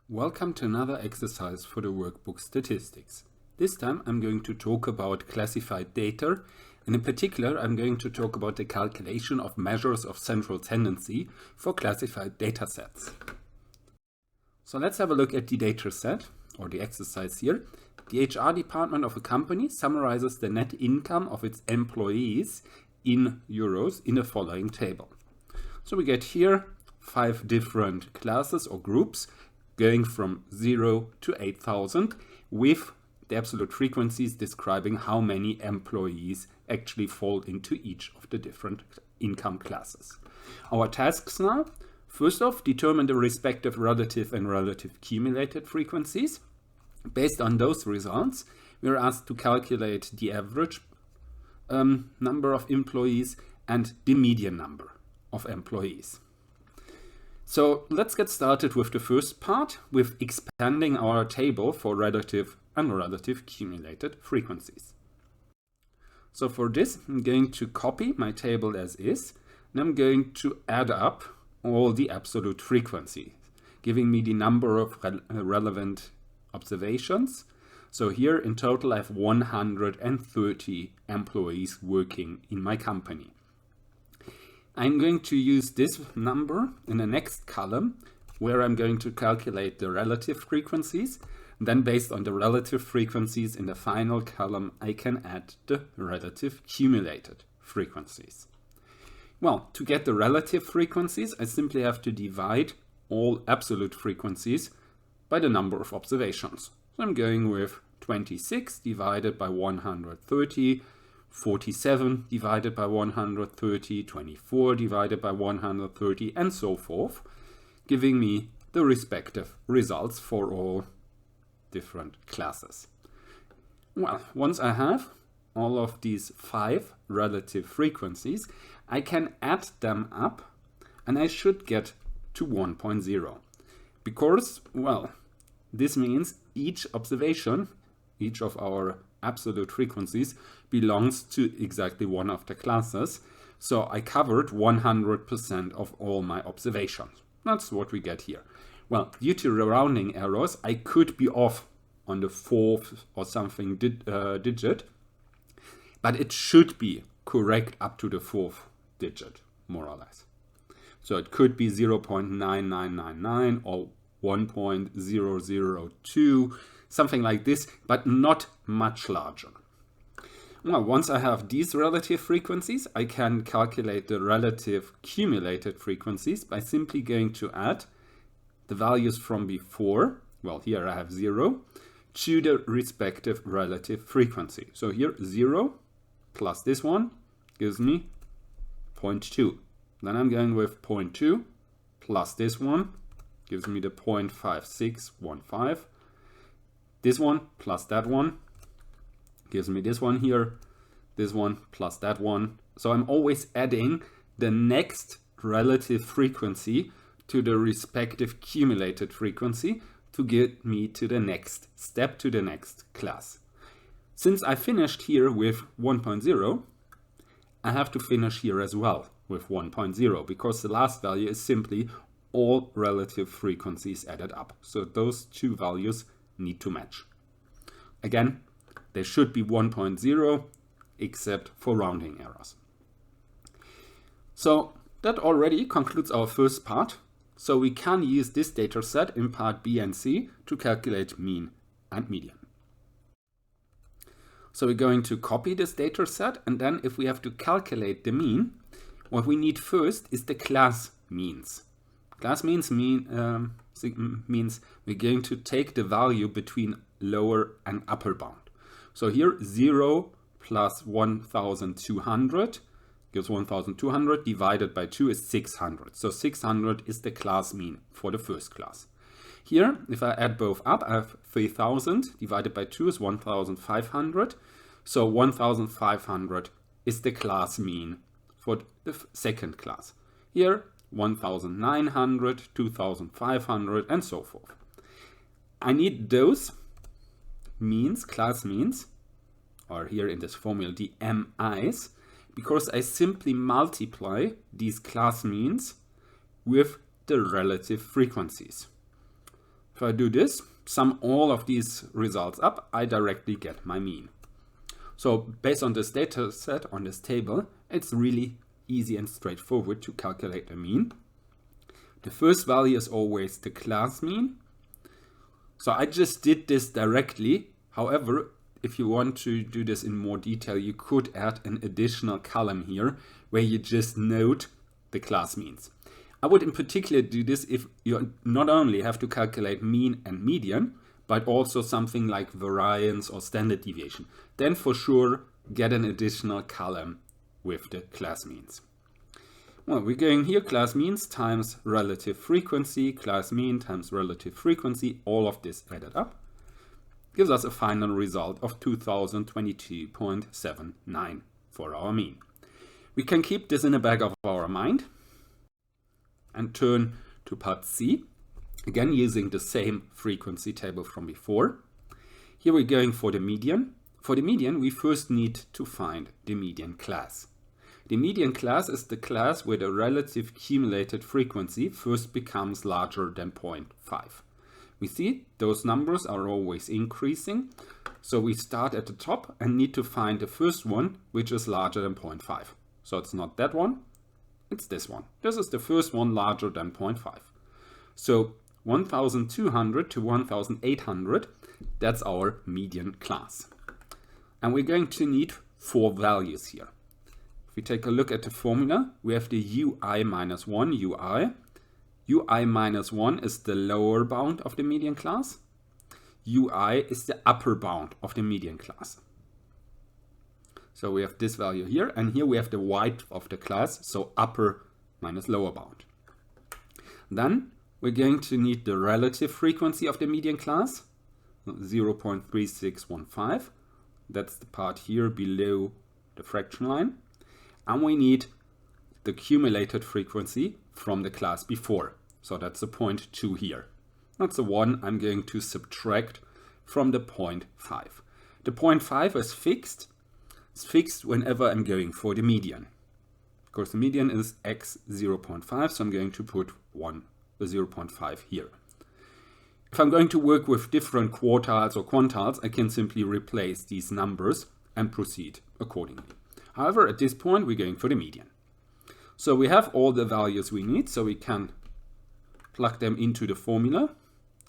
Welcome to another exercise for the workbook statistics. This time I'm going to talk about classified data, and in particular I'm going to talk about the calculation of measures of central tendency for classified data sets. So let's have a look at the data set, or the exercise here. The HR department of a company summarizes the net income of its employees in euros in the following table. So we get here 5 different classes or groups going from 0 to 8,000 with the absolute frequencies describing how many employees actually fall into each of the different income classes. Our tasks now: first off, determine the respective relative and relative cumulated frequencies. Based on those results, we are asked to calculate the average number of employees and the median number of employees. So let's get started with the first part, with expanding our table for relative and relative cumulated frequencies. So for this, I'm going to copy my table as is, and I'm going to add up all the absolute frequencies, giving me the number of relevant observations. So here in total I have 130 employees working in my company. I'm going to use this number in the next column, where I'm going to calculate the relative frequencies. Then based on the relative frequencies in the final column, I can add the relative cumulated frequencies. Well, to get the relative frequencies, I simply have to divide all absolute frequencies by the number of observations. So I'm going with 26 divided by 130, 47 divided by 130, 24 divided by 130, and so forth, giving me the respective results for all different classes. Well, once I have all of these 5 relative frequencies, I can add them up and I should get to 1.0. Because, well, this means each observation, each of our absolute frequencies, belongs to exactly one of the classes. So I covered 100% of all my observations. That's what we get here. Well, due to rounding errors, I could be off on the 4th or something digit, but it should be correct up to the 4th digit, more or less. So it could be 0.9999 or 1.002, something like this, but not much larger. Well, once I have these relative frequencies, I can calculate the relative cumulated frequencies by simply going to add the values from before, well, here I have 0, to the respective relative frequency. So here 0 plus this one gives me 0.2. Then I'm going with 0.2 plus this one gives me the 0.5615. This one plus that one gives me this one here, this one plus that one. So I'm always adding the next relative frequency to the respective cumulated frequency to get me to the next step, to the next class. Since I finished here with 1.0, I have to finish here as well with 1.0, because the last value is simply all relative frequencies added up. So those two values need to match. Again, there should be 1.0 except for rounding errors. So that already concludes our first part. So we can use this data set in part B and C to calculate mean and median. So we're going to copy this data set, and then if we have to calculate the mean, what we need first is the class means. Class means means we're going to take the value between lower and upper bound. So here 0 plus 1200 gives 1200, divided by 2 is 600. So 600 is the class mean for the first class. Here, if I add both up, I have 3000 divided by 2 is 1500. So 1500 is the class mean for the second class. Here 1900, 2500, and so forth. I need those means, class means, or here in this formula the MIs, because I simply multiply these class means with the relative frequencies. If If I do this, sum all of these results up, I directly get my mean. So based on this data set, on this table, it's really easy and straightforward to calculate a mean. The first value is always the class mean. So I just did this directly. However, if you want to do this in more detail, you could add an additional column here where you just note the class means. I would in particular do this if you not only have to calculate mean and median, but also something like variance or standard deviation. Then for sure get an additional column with the class means. Well, we're going here, class means times relative frequency, class mean times relative frequency, all of this added up gives us a final result of 2022.79 for our mean. We can keep this in the back of our mind and turn to part C, again using the same frequency table from before. Here we're going for the median. For the median, we first need to find the median class. The median class is the class where the relative cumulated frequency first becomes larger than 0.5. We see those numbers are always increasing, so we start at the top and need to find the first one which is larger than 0.5. So it's not that one, it's this one. This is the first one larger than 0.5. So 1200 to 1800, that's our median class. And we're going to need 4 values here. If we take a look at the formula, we have the ui minus 1 ui. ui minus 1 is the lower bound of the median class. ui is the upper bound of the median class. So we have this value here, and here we have the width of the class, so upper minus lower bound. Then we're going to need the relative frequency of the median class, 0.3615. That's the part here below the fraction line. And we need the cumulated frequency from the class before. So that's the 0.2 here. That's the one I'm going to subtract from the 0.5. The 0.5 is fixed. It's fixed whenever I'm going for the median. Of course, the median is x 0.5, so I'm going to put 0.5 here. If I'm going to work with different quartiles or quantiles, I can simply replace these numbers and proceed accordingly. However, at this point, we're going for the median. So we have all the values we need, so we can plug them into the formula.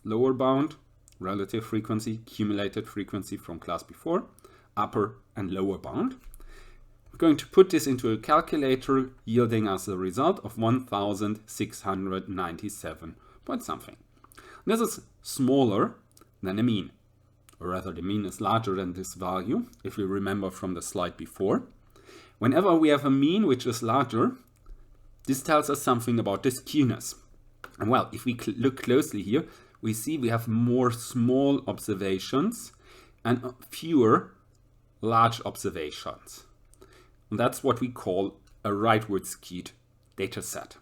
Lower bound, relative frequency, cumulated frequency from class before, upper and lower bound. We're going to put this into a calculator, yielding us a result of 1697 point something. This is smaller than the mean, or rather the mean is larger than this value, if you remember from the slide before. Whenever we have a mean which is larger, this tells us something about the skewness. And well, if we look closely here, we see we have more small observations and fewer large observations. And that's what we call a rightward skewed data set.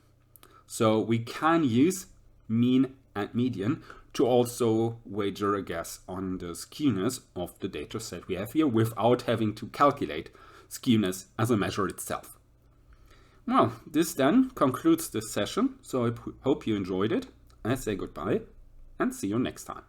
So we can use mean and median to also wager a guess on the skewness of the data set we have here without having to calculate skewness as a measure itself. Well, this then concludes this session, so I hope you enjoyed it. I say goodbye and see you next time.